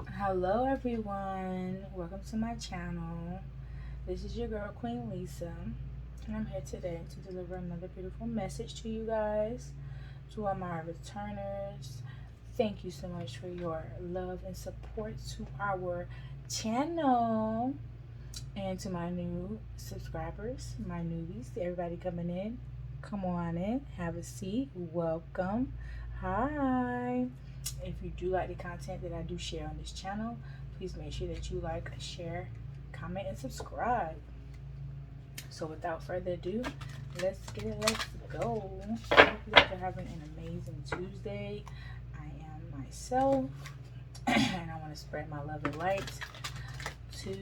Hello everyone, welcome to my channel. This is your girl Queen Lisa, and I'm here today to deliver another beautiful message to you guys. To all my returners, thank you so much for your love and support to our channel. And to my new subscribers, my newbies, everybody coming in, come on in, have a seat, welcome. Hi. If you do like the content that I do share on this channel, please make sure that you like, share, comment, and subscribe. So without further ado, let's go. I hope you guys are having an amazing Tuesday. I am myself, and I want to spread my love and light to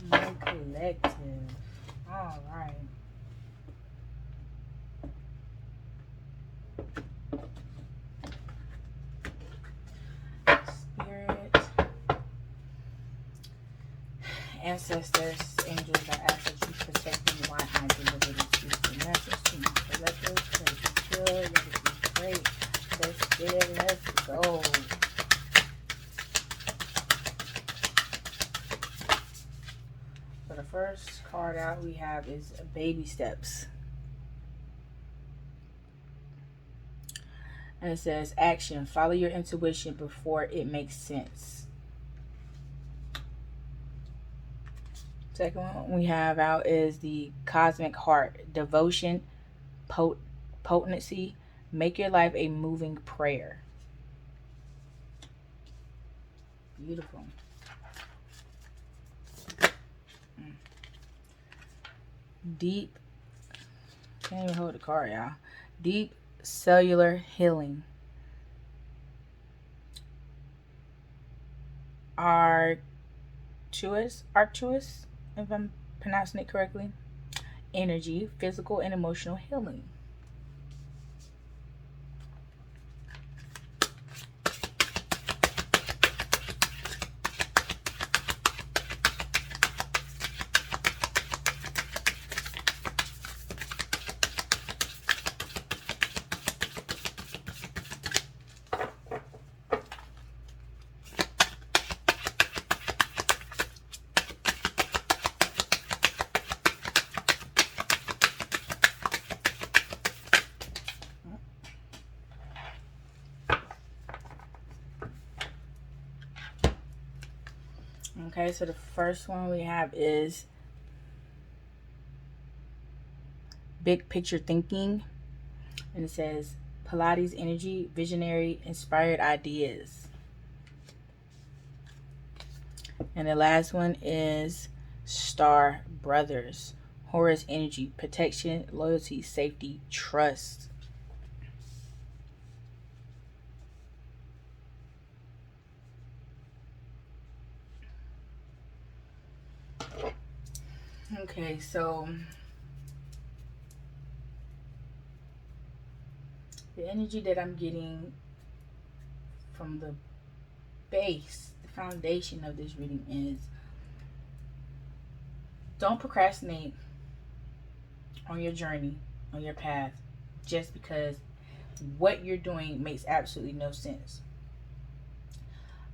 my collective. All right. Spirit, ancestors, angels, I ask that you protect me while I deliver this beautiful message to my collective. Let it be good, let it be great. Let's get it, let's go. So the first card out we have is baby steps. And it says action. Follow your intuition before it makes sense. Second one we have out is the cosmic heart. Devotion, potency. Make your life a moving prayer. Beautiful. Deep. Can't even hold the card, y'all. Deep cellular healing. Arcturus, if I'm pronouncing it correctly. Energy, physical and emotional healing. Okay, so the first one we have is big picture thinking. And it says Pilates energy, visionary, inspired ideas. And the last one is Star Brothers. Horus energy, protection, loyalty, safety, trust. Okay, so the energy that I'm getting from the base, the foundation of this reading is don't procrastinate on your journey, on your path, just because what you're doing makes absolutely no sense.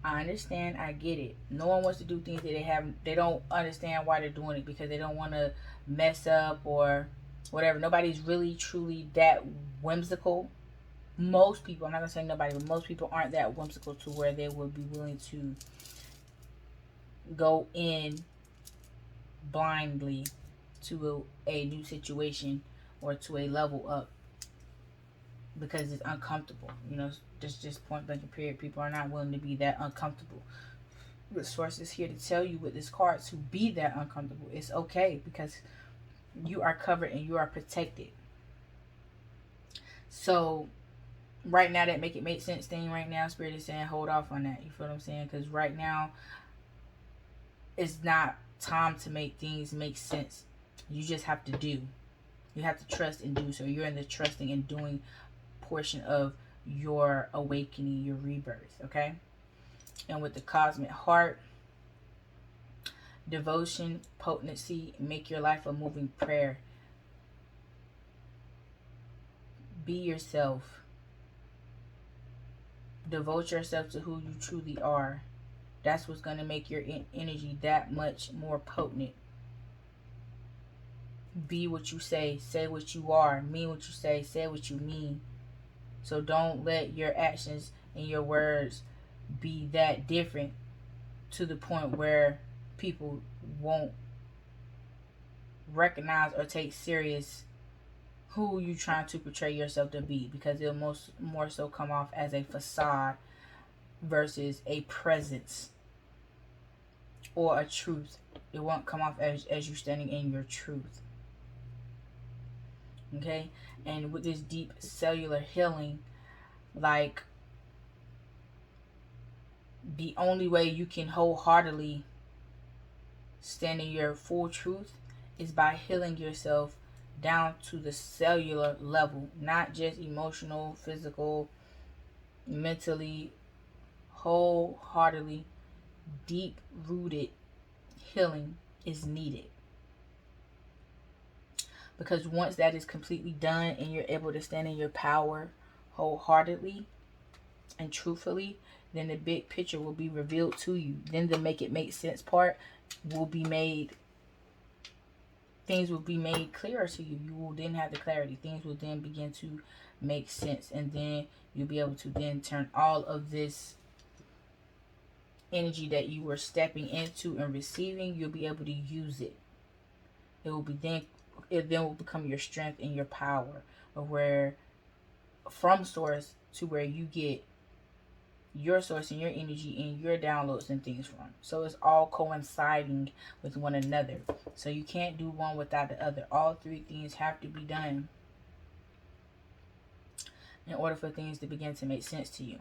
I understand, I get it. No one wants to do things that they don't understand why they're doing it because they don't want to mess up or whatever. Nobody's really truly that whimsical. Most people, I'm not gonna say nobody, but most people aren't that whimsical to where they would be willing to go in blindly to a new situation or to a level up because it's uncomfortable. You know, just point blank and period. People are not willing to be that uncomfortable. The source is here to tell you with this card to be that uncomfortable. It's okay because you are covered and you are protected. So right now, that make sense thing right now, Spirit is saying hold off on that. You feel what I'm saying? Because right now it's not time to make things make sense. You just have to do. You have to trust and do. So you're in the trusting and doing portion of your awakening, your rebirth, okay? And with the cosmic heart, devotion, potency, make your life a moving prayer. Be yourself. Devote yourself to who you truly are. That's what's going to make your energy that much more potent. Be what you say what you are, mean what you say what you mean. So don't let your actions and your words be that different to the point where people won't recognize or take serious who you trying to portray yourself to be, because it'll more so come off as a facade versus a presence or a truth. It won't come off as you standing in your truth. Okay? And with this deep cellular healing, like, the only way you can wholeheartedly stand in your full truth is by healing yourself down to the cellular level, not just emotional, physical, mentally, wholeheartedly, deep rooted healing is needed. Because once that is completely done and you're able to stand in your power wholeheartedly and truthfully, then the big picture will be revealed to you. Then the make it make sense part will be made, things will be made clearer to you. You will then have the clarity. Things will then begin to make sense. And then you'll be able to then turn all of this energy that you were stepping into and receiving, you'll be able to use it. It then will become your strength and your power, of where from source to where you get your source and your energy and your downloads and things from. So it's all coinciding with one another. So you can't do one without the other. All three things have to be done in order for things to begin to make sense to you.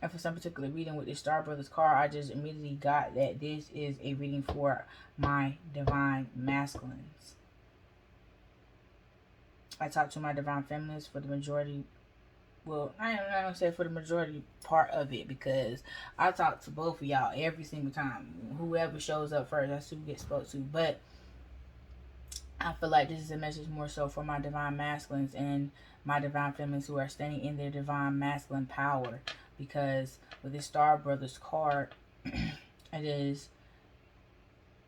And for some particular reading with this Star Brothers card, I just immediately got that this is a reading for my divine masculines. I talk to my divine feminines for the majority. Well, I'm not going to say for the majority part of it, because I talk to both of y'all every single time. Whoever shows up first, that's who gets spoke to. But I feel like this is a message more so for my divine masculines and my divine feminines who are standing in their divine masculine power. Because with this Star Brothers card, it is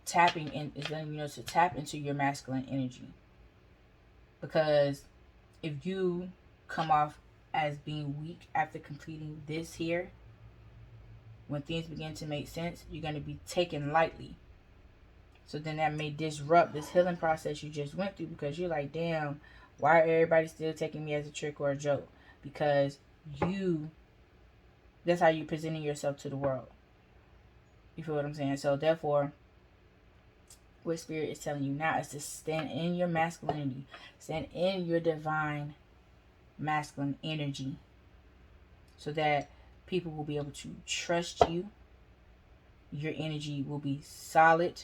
tapping in, it's letting you know to tap into your masculine energy. Because if you come off as being weak after completing this here, when things begin to make sense, you're going to be taken lightly. So then that may disrupt this healing process you just went through, because you're like, damn, why are everybody still taking me as a trick or a joke? Because that's how you're presenting yourself to the world. You feel what I'm saying? So therefore, what Spirit is telling you now is to stand in your masculinity. Stand in your divine masculine energy, so that people will be able to trust you. Your energy will be solid.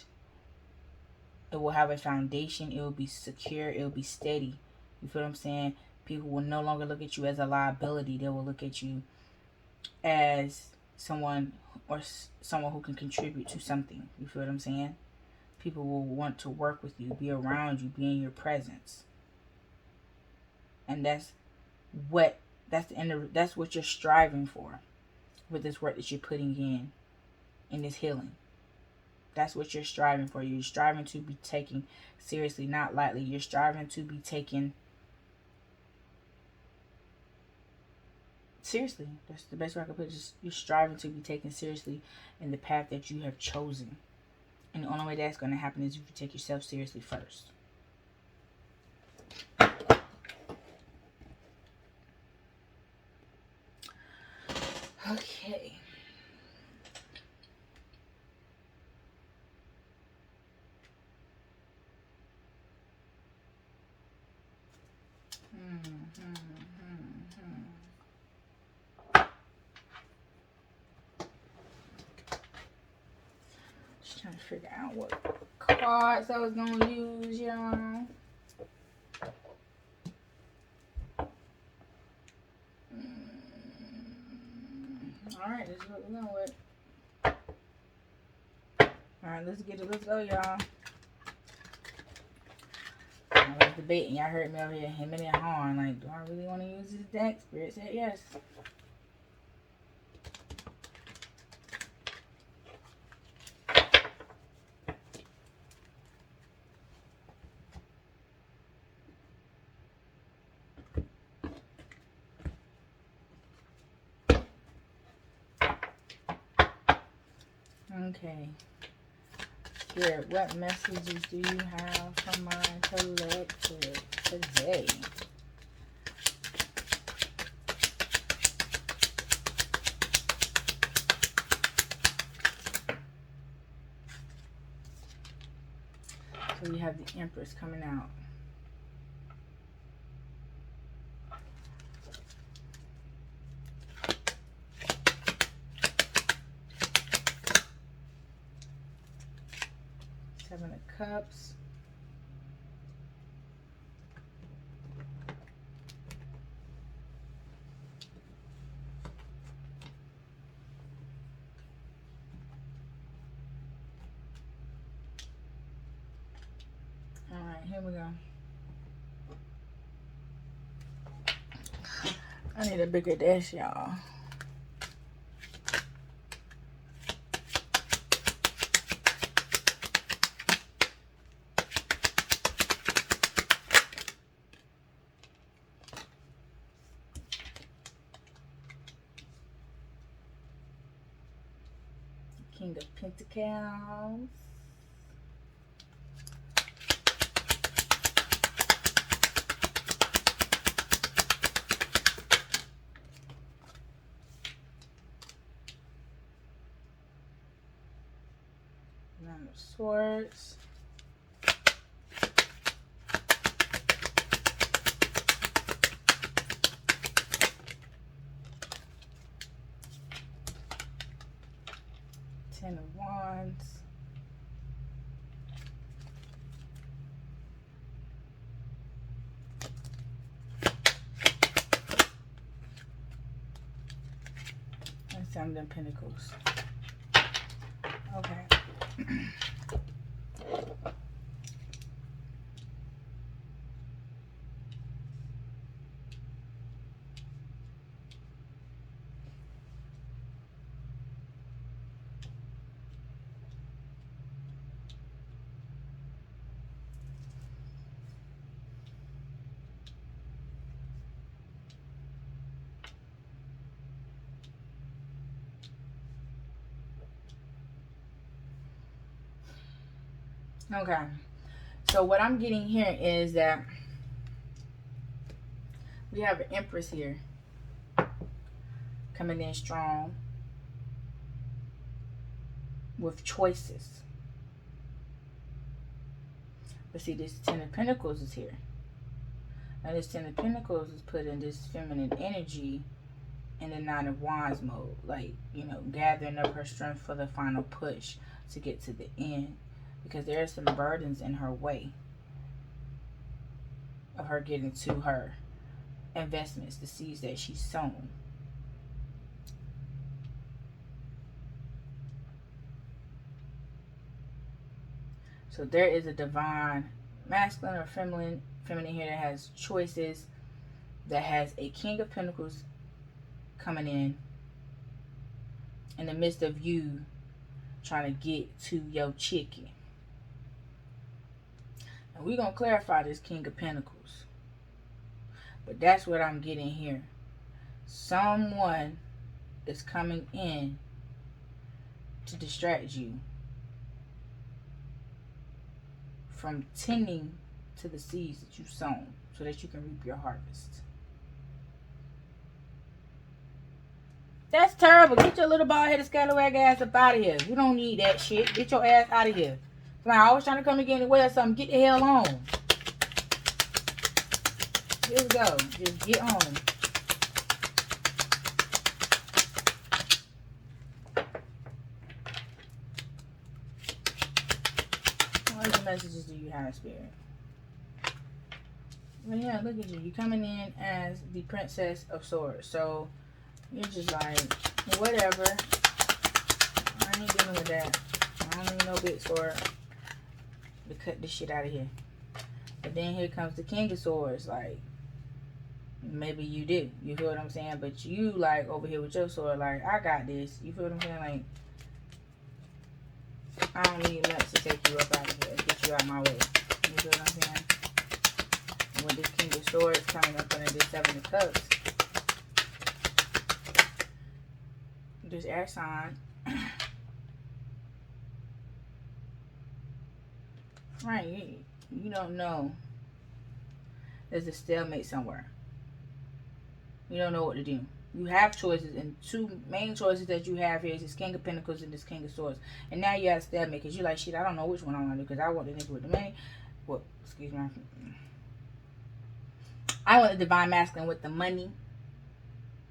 It will have a foundation. It will be secure. It will be steady. You feel what I'm saying? People will no longer look at you as a liability. They will look at you as someone who can contribute to something. You feel what I'm saying? People will want to work with you, be around you, be in your presence. And that's what you're striving for with this work that you're putting in this healing. That's what you're striving for. You're striving to be taken seriously, not lightly. You're striving to be taken seriously. That's the best way I can put it. Just, you're striving to be taken seriously in the path that you have chosen. And the only way that's going to happen is if you take yourself seriously first. Okay. Just trying to figure out what cards I was going to use, y'all. Alright, this is what we're going with. Alright, let's get it. Let's go, y'all. I was debating. Y'all heard me over here hemming and hawing. Like, do I really want to use this deck? Spirit said yes. Okay. Spirit, what messages do you have for my collective today? So we have the Empress coming out. Seven of Cups. Alright, here we go. I need a bigger dash, y'all. King of Pentacles. Nine of Swords. Ten of Wands. And Seven of Pentacles. Okay. Okay. So what I'm getting here is that we have an Empress here coming in strong with choices. But see, this Ten of Pentacles is here. And this Ten of Pentacles is putting this feminine energy in the Nine of Wands mode. Like, you know, gathering up her strength for the final push to get to the end. Because there are some burdens in her way of her getting to her investments, the seeds that she's sown. So there is a divine masculine or feminine here that has choices, that has a King of Pentacles coming in the midst of you trying to get to your chicken. And we're going to clarify this King of Pentacles. But that's what I'm getting here. Someone is coming in to distract you from tending to the seeds that you've sown so that you can reap your harvest. That's terrible. Get your little bald-headed scallywag ass up out of here. We don't need that shit. Get your ass out of here. Somebody always trying to come and get in the way of something. Get the hell on. Here we go. Just get on. What messages do you have, Spirit? Well, yeah, look at you. You're coming in as the Princess of Swords. So, you're just like, whatever. I ain't dealing with that. I don't need no big sword to cut this shit out of here. But then here comes the King of Swords. Like, maybe you do. You feel what I'm saying? But you, like, over here with your sword, like, I got this. You feel what I'm saying? Like, I don't need much to take you up out of here. Get you out my way. You feel what I'm saying? When this King of Swords coming up under this Seven of Cups, this air sign Right. You don't know. There's a stalemate somewhere. You don't know what to do. You have choices, and two main choices that you have here is this King of Pentacles and this King of Swords. And now you have stalemate because you're like, shit, I don't know which one I want to do because I want the nigga with the money. Well, excuse me. I want the divine masculine with the money.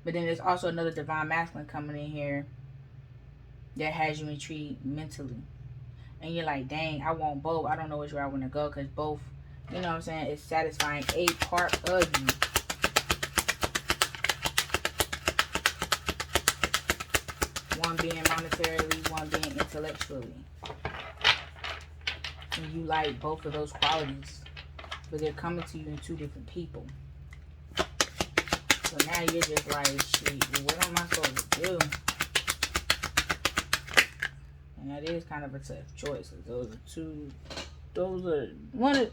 But then there's also another divine masculine coming in here that has you intrigued mentally. And you're like, dang, I want both. I don't know which way I want to go because both, you know what I'm saying, is satisfying a part of you. One being monetarily, one being intellectually. And you like both of those qualities. But they're coming to you in two different people. So now you're just like, shit, what am I supposed to do? And that is kind of a tough choice. Those are two. Those are one of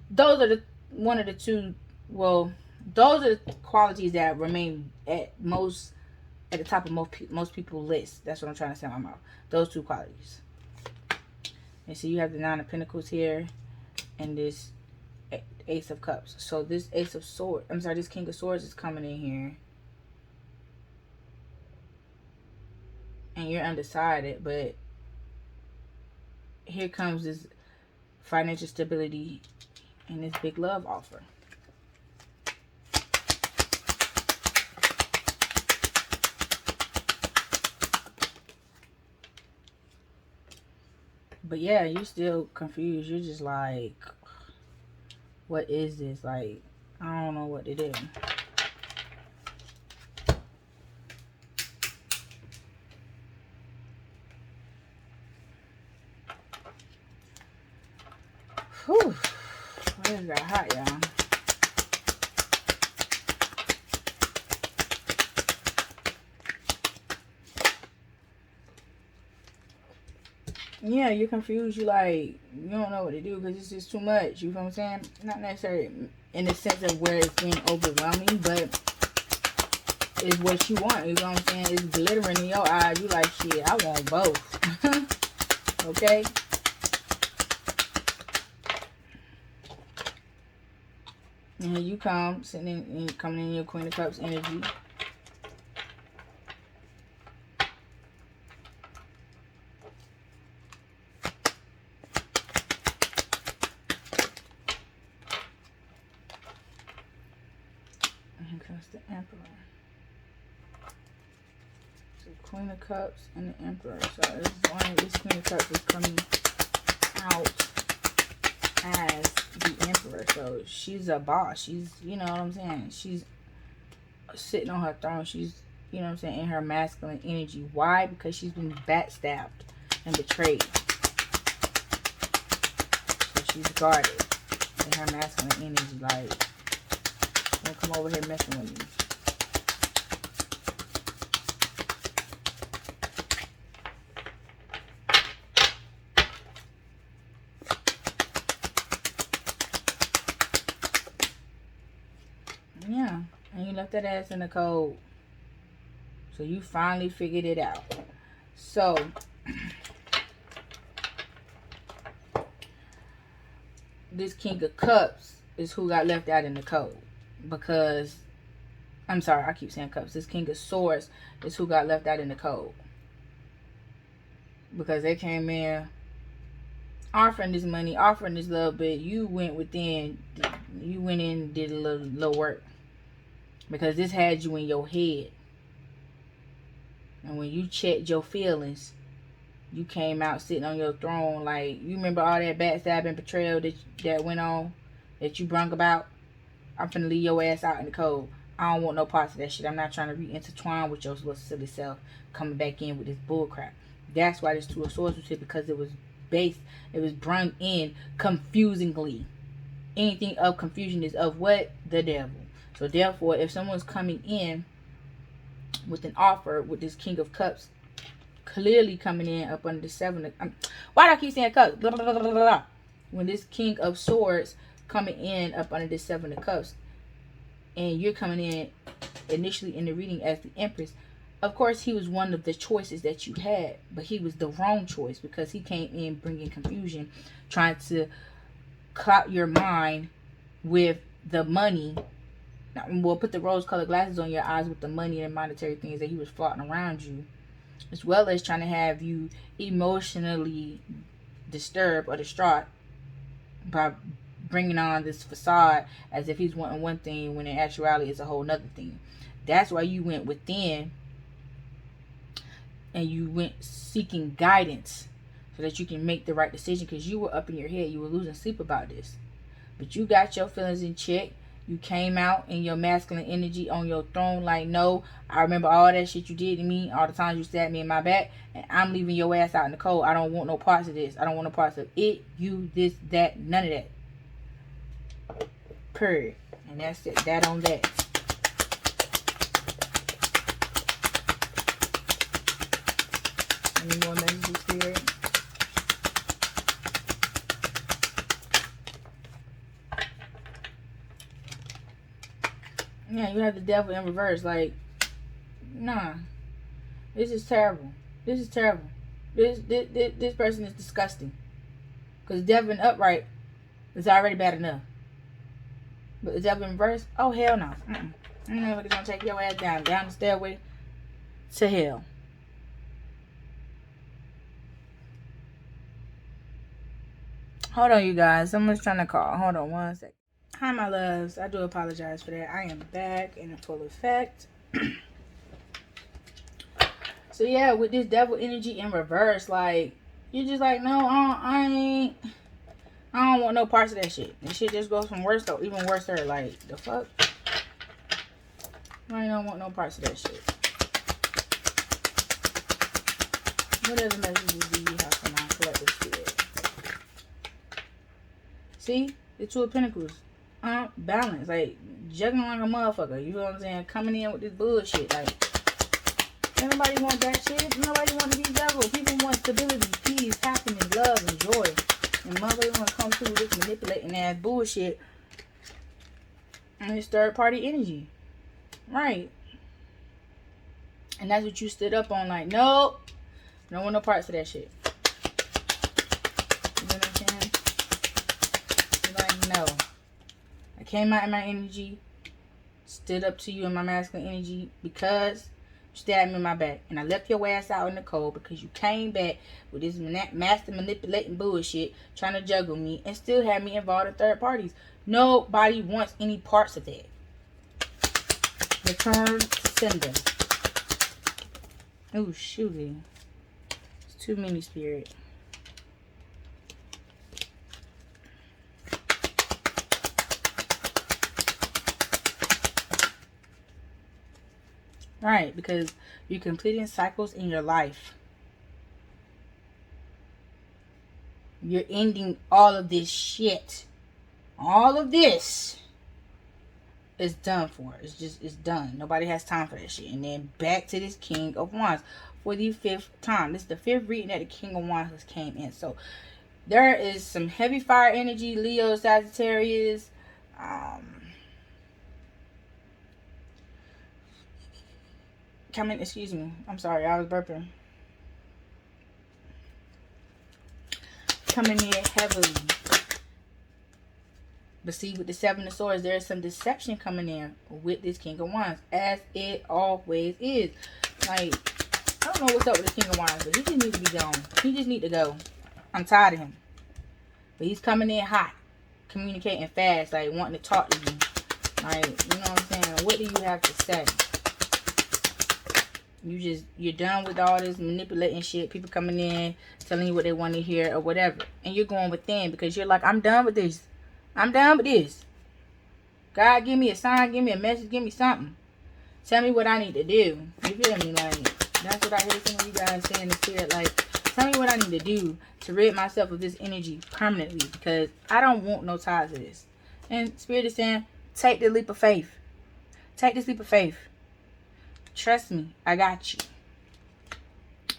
the two. Well, those are the qualities that remain at the top of most people's list. That's what I'm trying to say in my mouth. Those two qualities. And so you have the Nine of Pentacles here, and this Ace of Cups. So this Ace of Swords, I'm sorry, this King of Swords is coming in here. And you're undecided, but here comes this financial stability and this big love offer. But yeah, you're still confused. You're just like, what is this? Like, I don't know what to do. Whew. It just got hot, y'all. Yeah, you're confused. You like, you don't know what to do because it's just too much. You know what I'm saying? Not necessarily in the sense of where it's being overwhelming, but it's what you want. You know what I'm saying? It's glittering in your eyes. You like, shit, I want both. Okay? And here you come, coming in your Queen of Cups energy. The Emperor. So Queen of Cups and the Emperor. So this Queen of Cups is coming out as the Emperor. So she's a boss. She's, you know what I'm saying? She's sitting on her throne. She's, you know what I'm saying, in her masculine energy. Why? Because she's been backstabbed and betrayed. So she's guarded in her masculine energy. Like, don't come over here messing with me. Yeah, and you left that ass in the cold. So you finally figured it out. So this King of Cups is who got left out in the cold. Because, I'm sorry, I keep saying cups. This King of Swords is who got left out in the cold. Because they came in offering this money, offering this little bit. You went within, you went in and did a little work. Because this had you in your head. And when you checked your feelings, you came out sitting on your throne. Like, you remember all that backstabbing betrayal that went on, that you brung about? I'm finna leave your ass out in the cold. I don't want no parts of that shit. I'm not trying to re-intertwine with your little silly self coming back in with this bullcrap. That's why this Two of Swords was here, because it was brung in confusingly. Anything of confusion is of what? The devil. So therefore, if someone's coming in with an offer with this King of Cups clearly coming in up under the Seven of... why do I keep saying Cups? Blah, blah, blah, blah, blah. When this King of Swords coming in up under the Seven of Cups, and you're coming in initially in the reading as the Empress, of course he was one of the choices that you had, but he was the wrong choice because he came in bringing confusion, trying to clout your mind with the money. Now, we'll put the rose-colored glasses on your eyes with the money and monetary things that he was flaunting around you, as well as trying to have you emotionally disturbed or distraught by bringing on this facade as if he's wanting one thing when in actuality it's a whole nother thing. That's why you went within and you went seeking guidance so that you can make the right decision, because you were up in your head. You were losing sleep about this. But you got your feelings in check. You came out in your masculine energy on your throne like, no, I remember all that shit you did to me, all the times you stabbed me in my back, and I'm leaving your ass out in the cold. I don't want no parts of this. I don't want no parts of it, you, this, that, none of that. Period. And that's it. That on that. Any more messages, Spirit? Yeah, you have the devil in reverse. Like, nah. This is terrible. This is terrible. This person is disgusting. Because the devil in upright is already bad enough. But the devil in reverse? Oh, hell no. You know, it's going to take your ass down the stairway to hell. Hold on, you guys. Someone's trying to call. Hold on one second. Hi, my loves. I do apologize for that. I am back in full effect. So, yeah, with this devil energy in reverse, like, you're just like, no, I don't want no parts of that shit. And shit just goes from worse to even worse. Like, the fuck? I don't want no parts of that shit. What other messages do you have for my collective spirit? See? The Two of Pentacles. Balance. Like, juggling like a motherfucker. You know what I'm saying? Coming in with this bullshit. Like, nobody want that shit. Nobody want to be juggled. People want stability, peace, happiness, love, and joy. And motherfuckers want to come through with this manipulating ass bullshit. And it's third party energy. Right. And that's what you stood up on. Like, nope. Don't want no parts of that shit. You know what I'm saying? You're like, no. I came out in my energy. Stood up to you in my masculine energy because you stabbed me in my back. And I left your ass out in the cold because you came back with this master manipulating bullshit, trying to juggle me, and still had me involved in third parties. Nobody wants any parts of that. Return to sender. Oh, shooty. It's too many, Spirit. Right, because you're completing cycles in your life. You're ending all of this shit. All of this is done for. It's done. Nobody has time for that shit. And then back to this King of Wands for the 5th time. This is the 5th reading that the King of Wands has came in. So there is some heavy fire energy, Leo, Sagittarius, coming, excuse me. I'm sorry, I was burping. Coming in heavily. But see, with the 7 of Swords, there is some deception coming in with this King of Wands, as it always is. Like, I don't know what's up with the King of Wands, but he just needs to be gone. He just needs to go. I'm tired of him. But he's coming in hot, communicating fast, like wanting to talk to you. Like, you know what I'm saying? What do you have to say? You're done with all this manipulating shit. People coming in, telling you what they want to hear or whatever. And you're going within because you're like, I'm done with this. I'm done with this. God, give me a sign, give me a message, give me something. Tell me what I need to do. You feel me? Like, that's what I hear some of you guys saying in the spirit. Like, tell me what I need to do to rid myself of this energy permanently, because I don't want no ties to this. And Spirit is saying, take the leap of faith. Take this leap of faith. Trust me, I got you.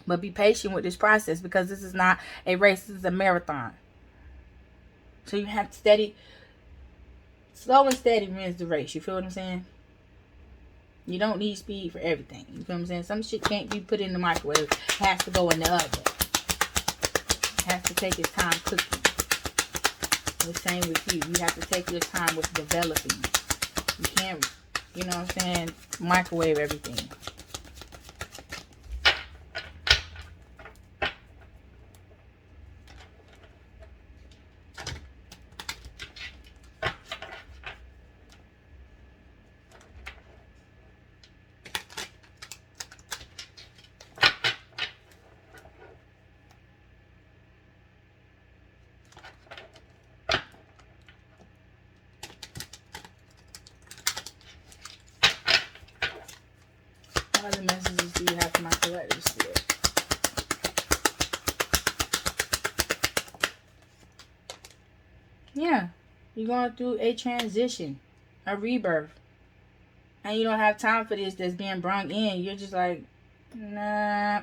But be patient with this process, because this is not a race, this is a marathon. So you have to slow and steady wins the race. You feel what I'm saying? You don't need speed for everything. You feel what I'm saying? Some shit can't be put in the microwave. It has to go in the oven. It has to take its time cooking. The same with you. You have to take your time with developing. You can't, you know what I'm saying, microwave everything. What other messages do you have for my collective spirit? Yeah, you're going through a transition, a rebirth. And you don't have time for this that's being brung in. You're just like, nah,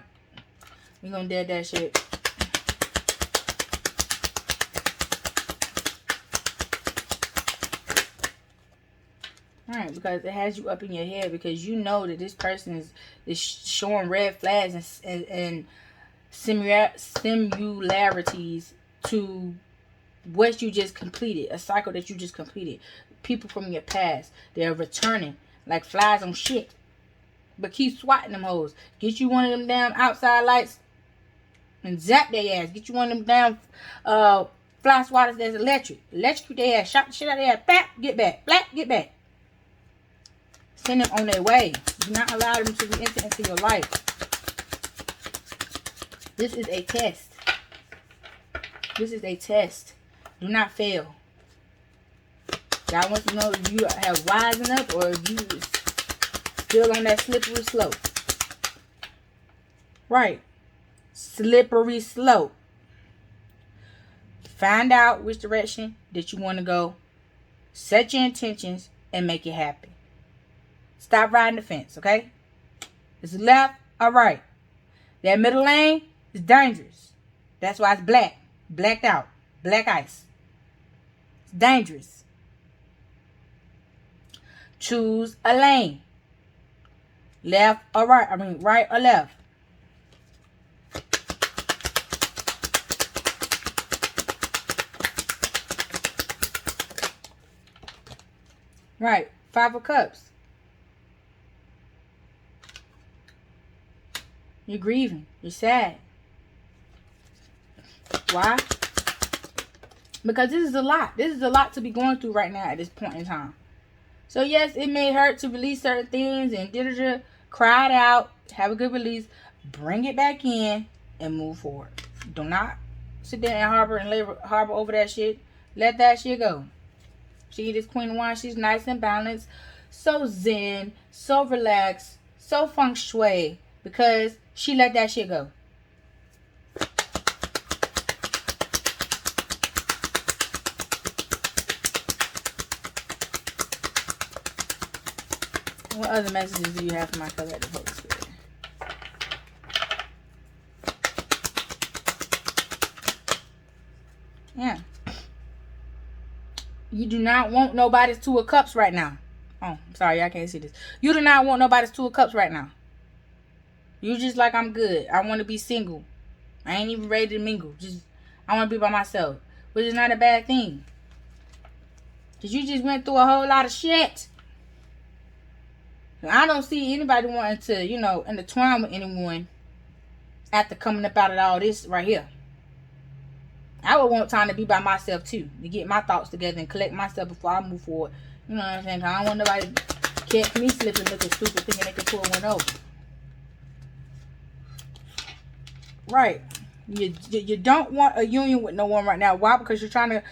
we're going to dead that shit. Right, because it has you up in your head, because you know that this person is showing red flags and similarities to what you just completed, a cycle that you just completed. People from your past, they're returning like flies on shit. But keep swatting them hoes. Get you one of them damn outside lights and zap their ass. Get you one of them damn fly swatters that's electric. Electrocute their ass. Shot the shit out of their ass. Bap, get back. Black, get back. Send them on their way. Do not allow them to re-enter into your life. This is a test. This is a test. Do not fail. God wants to know if you have wisened up or if you still on that slippery slope. Right. Slippery slope. Find out which direction that you want to go. Set your intentions and make it happen. Stop riding the fence, okay? It's left or right. That middle lane is dangerous. That's why it's black. Blacked out. Black ice. It's dangerous. Choose a lane. Left or right. I mean, right or left. Right. 5 of Cups. You're grieving. You're sad. Why? Because this is a lot. This is a lot to be going through right now at this point in time. So yes, it may hurt to release certain things and cry it out, have a good release, bring it back in, and move forward. Do not sit there and harbor over that shit. Let that shit go. See, this Queen of Wands, she's nice and balanced, so zen, so relaxed, so feng shui, because she let that shit go. What other messages do you have for my collective Holy Spirit? Yeah. You do not want nobody's 2 of Cups right now. Oh, I'm sorry, I can't see this. You do not want nobody's 2 of Cups right now. You just like, I'm good. I want to be single. I ain't even ready to mingle. I want to be by myself. Which is not a bad thing. Because you just went through a whole lot of shit. I don't see anybody wanting to, intertwine with anyone after coming up out of all this right here. I would want time to be by myself too, to get my thoughts together and collect myself before I move forward. You know what I'm saying? I don't want nobody to catch me slipping, looking stupid, thinking they can pull one over. Right. You don't want a union with no one right now. Why? Because you're trying to,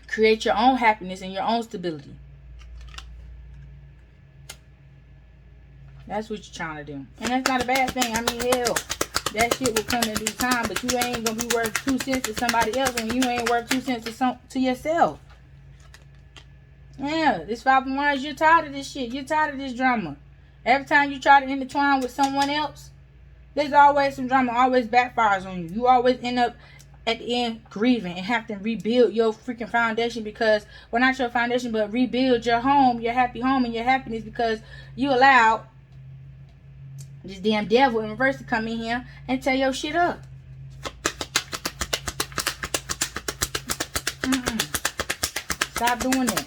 create your own happiness and your own stability. That's what you're trying to do. And that's not a bad thing. I mean, hell, that shit will come in due time, but you ain't going to be worth 2 cents to somebody else when you ain't worth 2 cents to yourself. Yeah, this 5 of Wands, you're tired of this shit. You're tired of this drama. Every time you try to intertwine with someone else, there's always some drama, always backfires on you. You always end up at the end grieving and have to rebuild your freaking foundation because, well, not your foundation, but rebuild your home, your happy home and your happiness because you allowed this damn devil in reverse to come in here and tear your shit up. Stop doing that.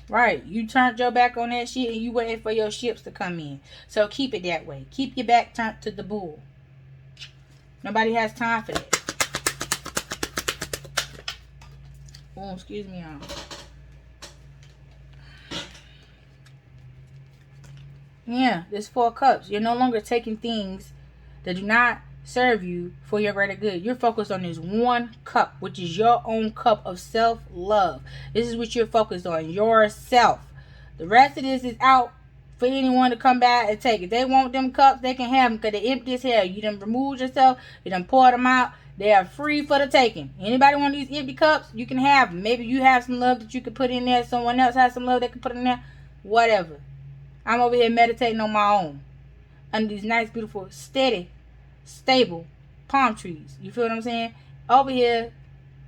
Right. You turned your back on that shit and you waiting for your ships to come in. So keep it that way. Keep your back turned to the bull. Nobody has time for that. Oh, excuse me, y'all. Yeah, there's 4 cups. You're no longer taking things that do not serve you for your greater good. You're focused on this 1 cup, which is your own cup of self-love. This is what you're focused on, yourself. The rest of this is out for anyone to come back and take. If they want them cups, they can have them because they're empty as hell. You done removed yourself. You done poured them out. They are free for the taking. Anybody want these empty cups? You can have them. Maybe you have some love that you could put in there. Someone else has some love they can put in there. Whatever. I'm over here meditating on my own. Under these nice, beautiful, steady, stable palm trees. You feel what I'm saying? Over here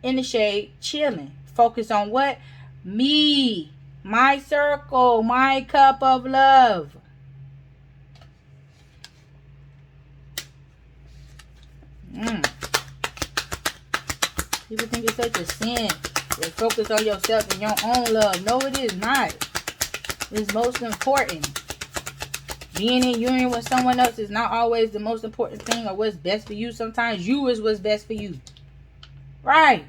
in the shade, chilling. Focus on what? Me. My circle. My cup of love. People think it's such a sin to focus on yourself and your own love. No, it is not. It's most important. Being in union with someone else is not always the most important thing or what's best for you. Sometimes you is what's best for you. Right.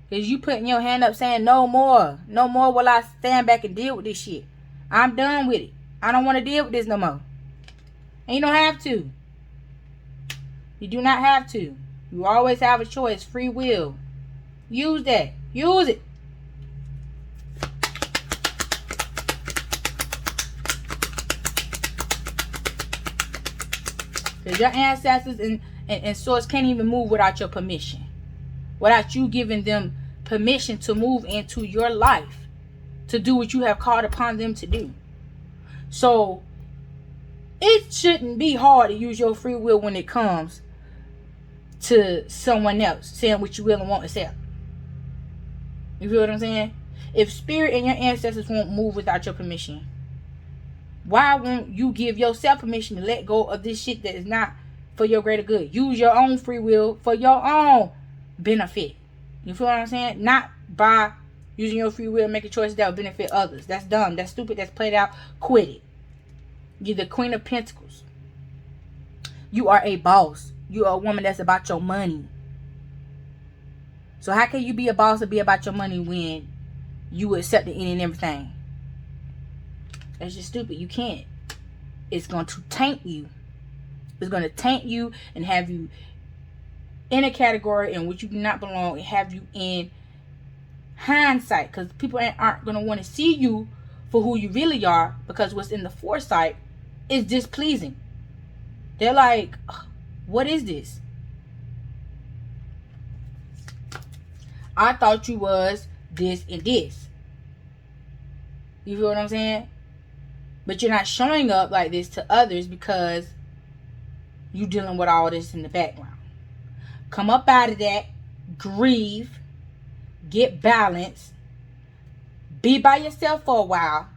Because you putting your hand up saying no more. No more will I stand back and deal with this shit. I'm done with it. I don't want to deal with this no more. And you don't have to. You do not have to. You always have a choice. Free will. Use that. Use it. Because your ancestors and source can't even move without your permission. Without you giving them permission to move into your life. To do what you have called upon them to do. So, it shouldn't be hard to use your free will when it comes to someone else saying what you will and won't accept. You feel what I'm saying? If spirit and your ancestors won't move without your permission, why won't you give yourself permission to let go of this shit that is not for your greater good? Use your own free will for your own benefit. You feel what I'm saying? Not by using your free will and making choices that will benefit others. That's dumb. That's stupid. That's played out. Quit it. You're the Queen of Pentacles. You are a boss. You are a woman that's about your money. So how can you be a boss and be about your money when you accept any and everything? That's just stupid. You can't. It's going to taint you. It's going to taint you and have you in a category in which you do not belong and have you in hindsight. Because people aren't going to want to see you for who you really are, because what's in the foresight is displeasing. They're like, what is this? I thought you was this and this. You feel what I'm saying? But you're not showing up like this to others because you dealing with all this in the background. Come up out of that. Grieve. Get balance. Be by yourself for a while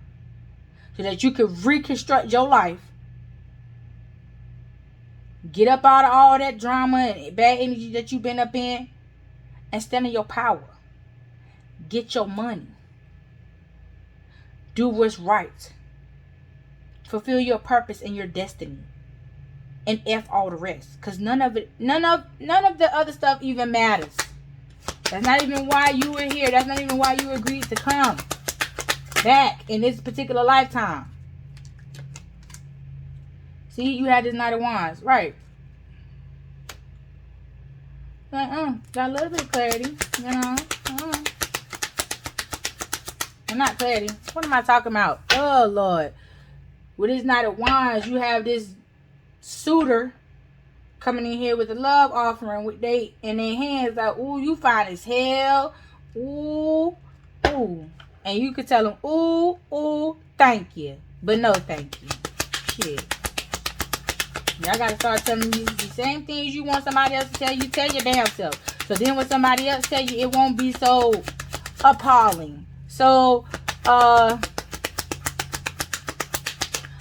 so that you can reconstruct your life. Get up out of all that drama and bad energy that you've been up in and stand in your power. Get your money. Do what's right. Fulfill your purpose and your destiny. And F all the rest. Because none of the other stuff even matters. That's not even why you were here. That's not even why you agreed to come back in this particular lifetime. See, you had this Knight of Wands. Right. Got a little bit of clarity. You know. And not clarity. What am I talking about? Oh, Lord. With this Knight of Wands, you have this suitor coming in here with a love offering with they in their hands like, ooh, you fine as hell. Ooh, ooh. And you could tell them, ooh, ooh, thank you. But no thank you. Shit. Y'all gotta start telling you the same things you want somebody else to tell you. Tell your damn self. So then when somebody else tell you, it won't be so appalling. So,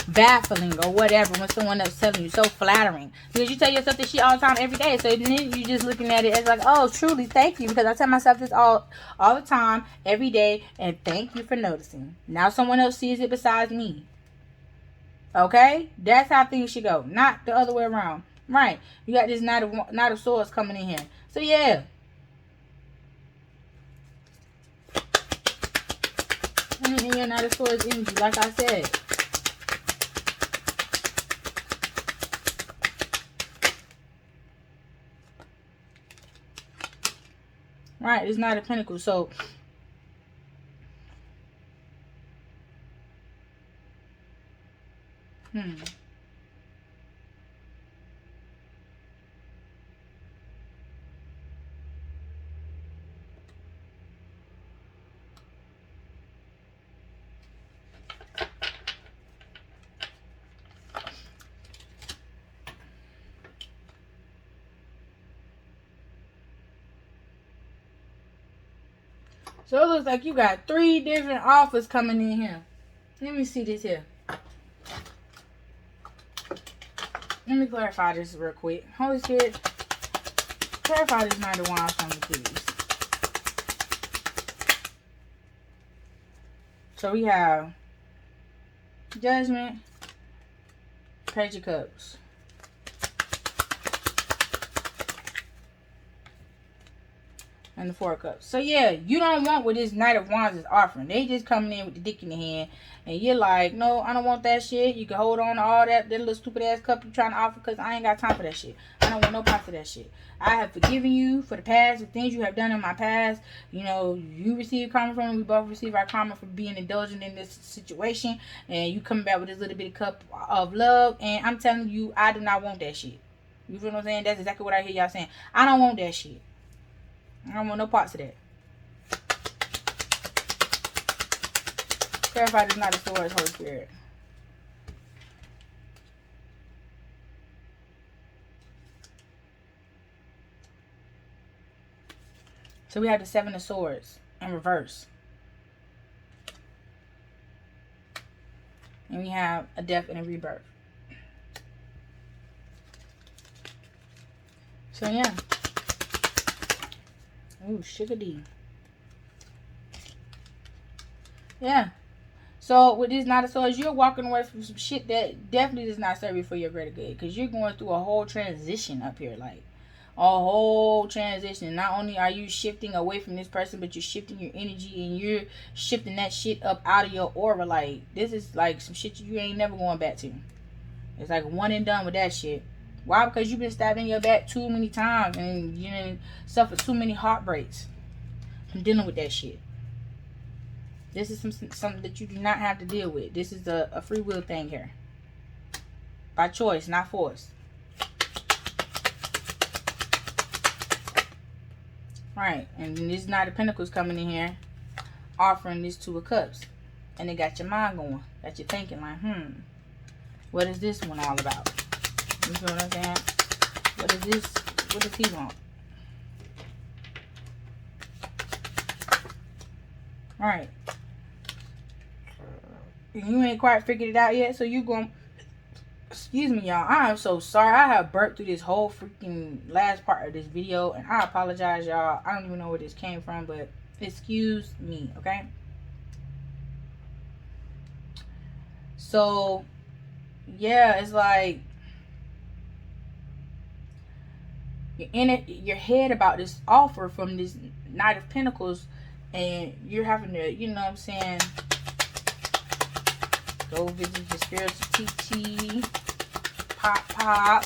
baffling or whatever when someone else telling you, so flattering, because you tell yourself this shit all the time, every day. So then you just looking at it as like, oh, truly, thank you, because I tell myself this all the time, every day, and thank you for noticing. Now someone else sees it besides me. Okay, that's how things should go, not the other way around. Right? You got this Knight of Swords coming in here. So yeah. And your Knight of Swords energy, like I said. Right, it's Knight of Pentacles. So So it looks like you got 3 different offers coming in here. Let me see this here. Let me clarify this real quick. Holy Spirit, clarify this Knight of Wands for me, please. So we have Judgment, Page of Cups, and the 4 of Cups. So yeah, you don't want what this Knight of Wands is offering. They just coming in with the dick in the hand, and you're like, no, I don't want that shit. You can hold on to all that little stupid ass cup you trying to offer, because I ain't got time for that shit. I don't want no parts of that shit. I have forgiven you for the past, the things you have done in my past. You know, you receive karma from me. We both receive our karma for being indulgent in this situation, and you come back with this little bitty cup of love, and I'm telling you, I do not want that shit. You feel what I'm saying? That's exactly what I hear y'all saying. I don't want that shit. I don't want no parts of that. Clarify this Knight of Swords, Holy Spirit. So we have the 7 of Swords in reverse. And we have a death and a rebirth. So yeah. Ooh, sugar D. Yeah. So with this Knight of Swords, you're walking away from some shit that definitely does not serve you for your greater good. Because you're going through a whole transition up here. Like, a whole transition. Not only are you shifting away from this person, but you're shifting your energy, and you're shifting that shit up out of your aura. Like, this is like some shit you ain't never going back to. It's like one and done with that shit. Why? Because you've been stabbed in your back too many times, and you done suffered too many heartbreaks from dealing with that shit. This is something that you do not have to deal with. This is a free will thing here. By choice, not force. Right. And then this Knight of Pentacles coming in here, offering this 2 of Cups. And it got your mind going. Got you thinking like, what is this one all about? You feel what I'm saying? What is this? What does he want? Alright. You ain't quite figured it out yet, so you going... Excuse me, y'all. I am so sorry. I have burped through this whole freaking last part of this video, and I apologize, y'all. I don't even know where this came from, but excuse me, okay? So, yeah, it's like you're in it, your head about this offer from this Knight of Pentacles, and you're having to, you know what I'm saying, go visit your spiritual TT, pop,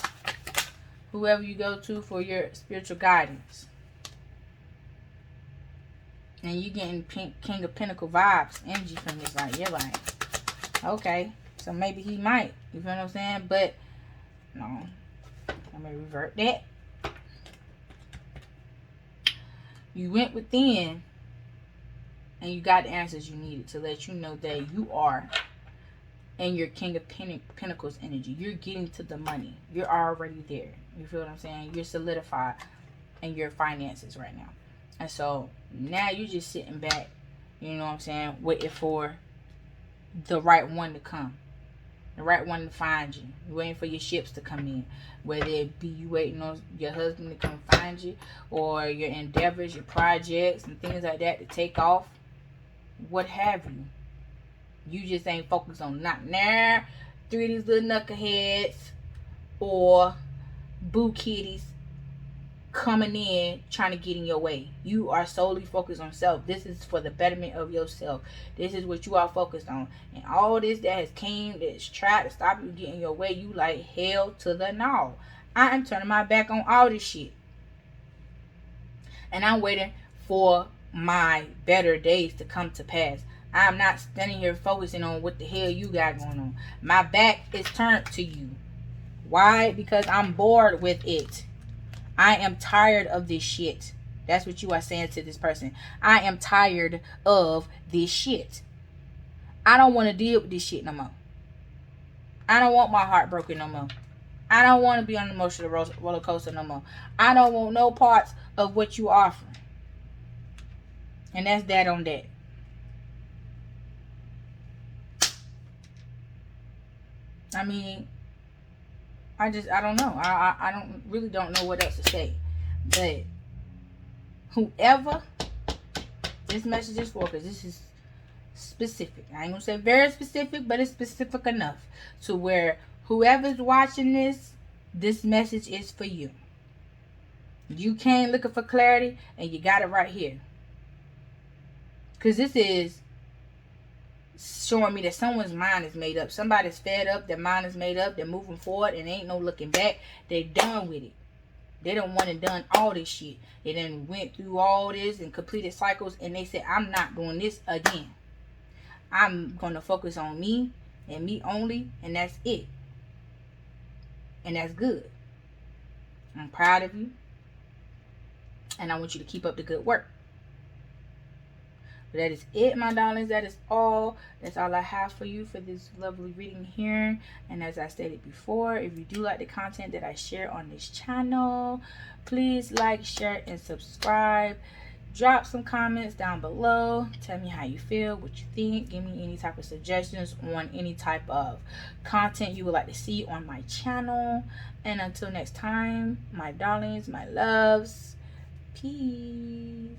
whoever you go to for your spiritual guidance. And you getting King of Pentacle vibes, energy from this. Like, you're like, okay, so maybe he might. You feel what I'm saying? But, no. I'm going to revert that. You went within, and you got the answers you needed to let you know that you are in your King of Pentacles energy. You're getting to the money. You're already there. You feel what I'm saying? You're solidified in your finances right now. And so now you're just sitting back, you know what I'm saying, waiting for the right one to come. the right one to find you. You're waiting for your ships to come in. Whether it be you waiting on your husband to come find you, or your endeavors, your projects, and things like that to take off. What have you. You just ain't focused on not now 3 of these little knuckleheads or boo kitties coming in trying to get in your way. You are solely focused on self. This is for the betterment of yourself. This is what you are focused on. And all this that has came, that's tried to stop you getting your way, you like hell to the no. I am turning my back on all this shit. And I'm waiting for my better days to come to pass. I'm not standing here focusing on what the hell you got going on. My back is turned to you. Why? Because I'm bored with it. I am tired of this shit. That's what you are saying to this person. I am tired of this shit. I don't want to deal with this shit no more. I don't want my heart broken no more. I don't want to be on the emotional roller coaster no more. I don't want no parts of what you offering. And that's that on that. I mean, I don't know. I don't know what else to say. But whoever this message is for, because this is specific. I ain't gonna say very specific, but it's specific enough to where whoever's watching this message is for you. You came looking for clarity, and you got it right here. Because this is showing me that someone's mind is made up. Somebody's fed up. Their mind is made up. They're moving forward, and ain't no looking back. They're done with it. They don't want to done all this shit. They done went through all this and completed cycles, and they said, I'm not doing this again. I'm going to focus on me and me only, and that's it. And that's good. I'm proud of you, and I want you to keep up the good work. But that is it, my darlings. That is all. That's all I have for you for this lovely reading here. And as I stated before, if you do like the content that I share on this channel, please like, share, and subscribe. Drop some comments down below. Tell me how you feel, what you think. Give me any type of suggestions on any type of content you would like to see on my channel. And until next time, my darlings, my loves, peace.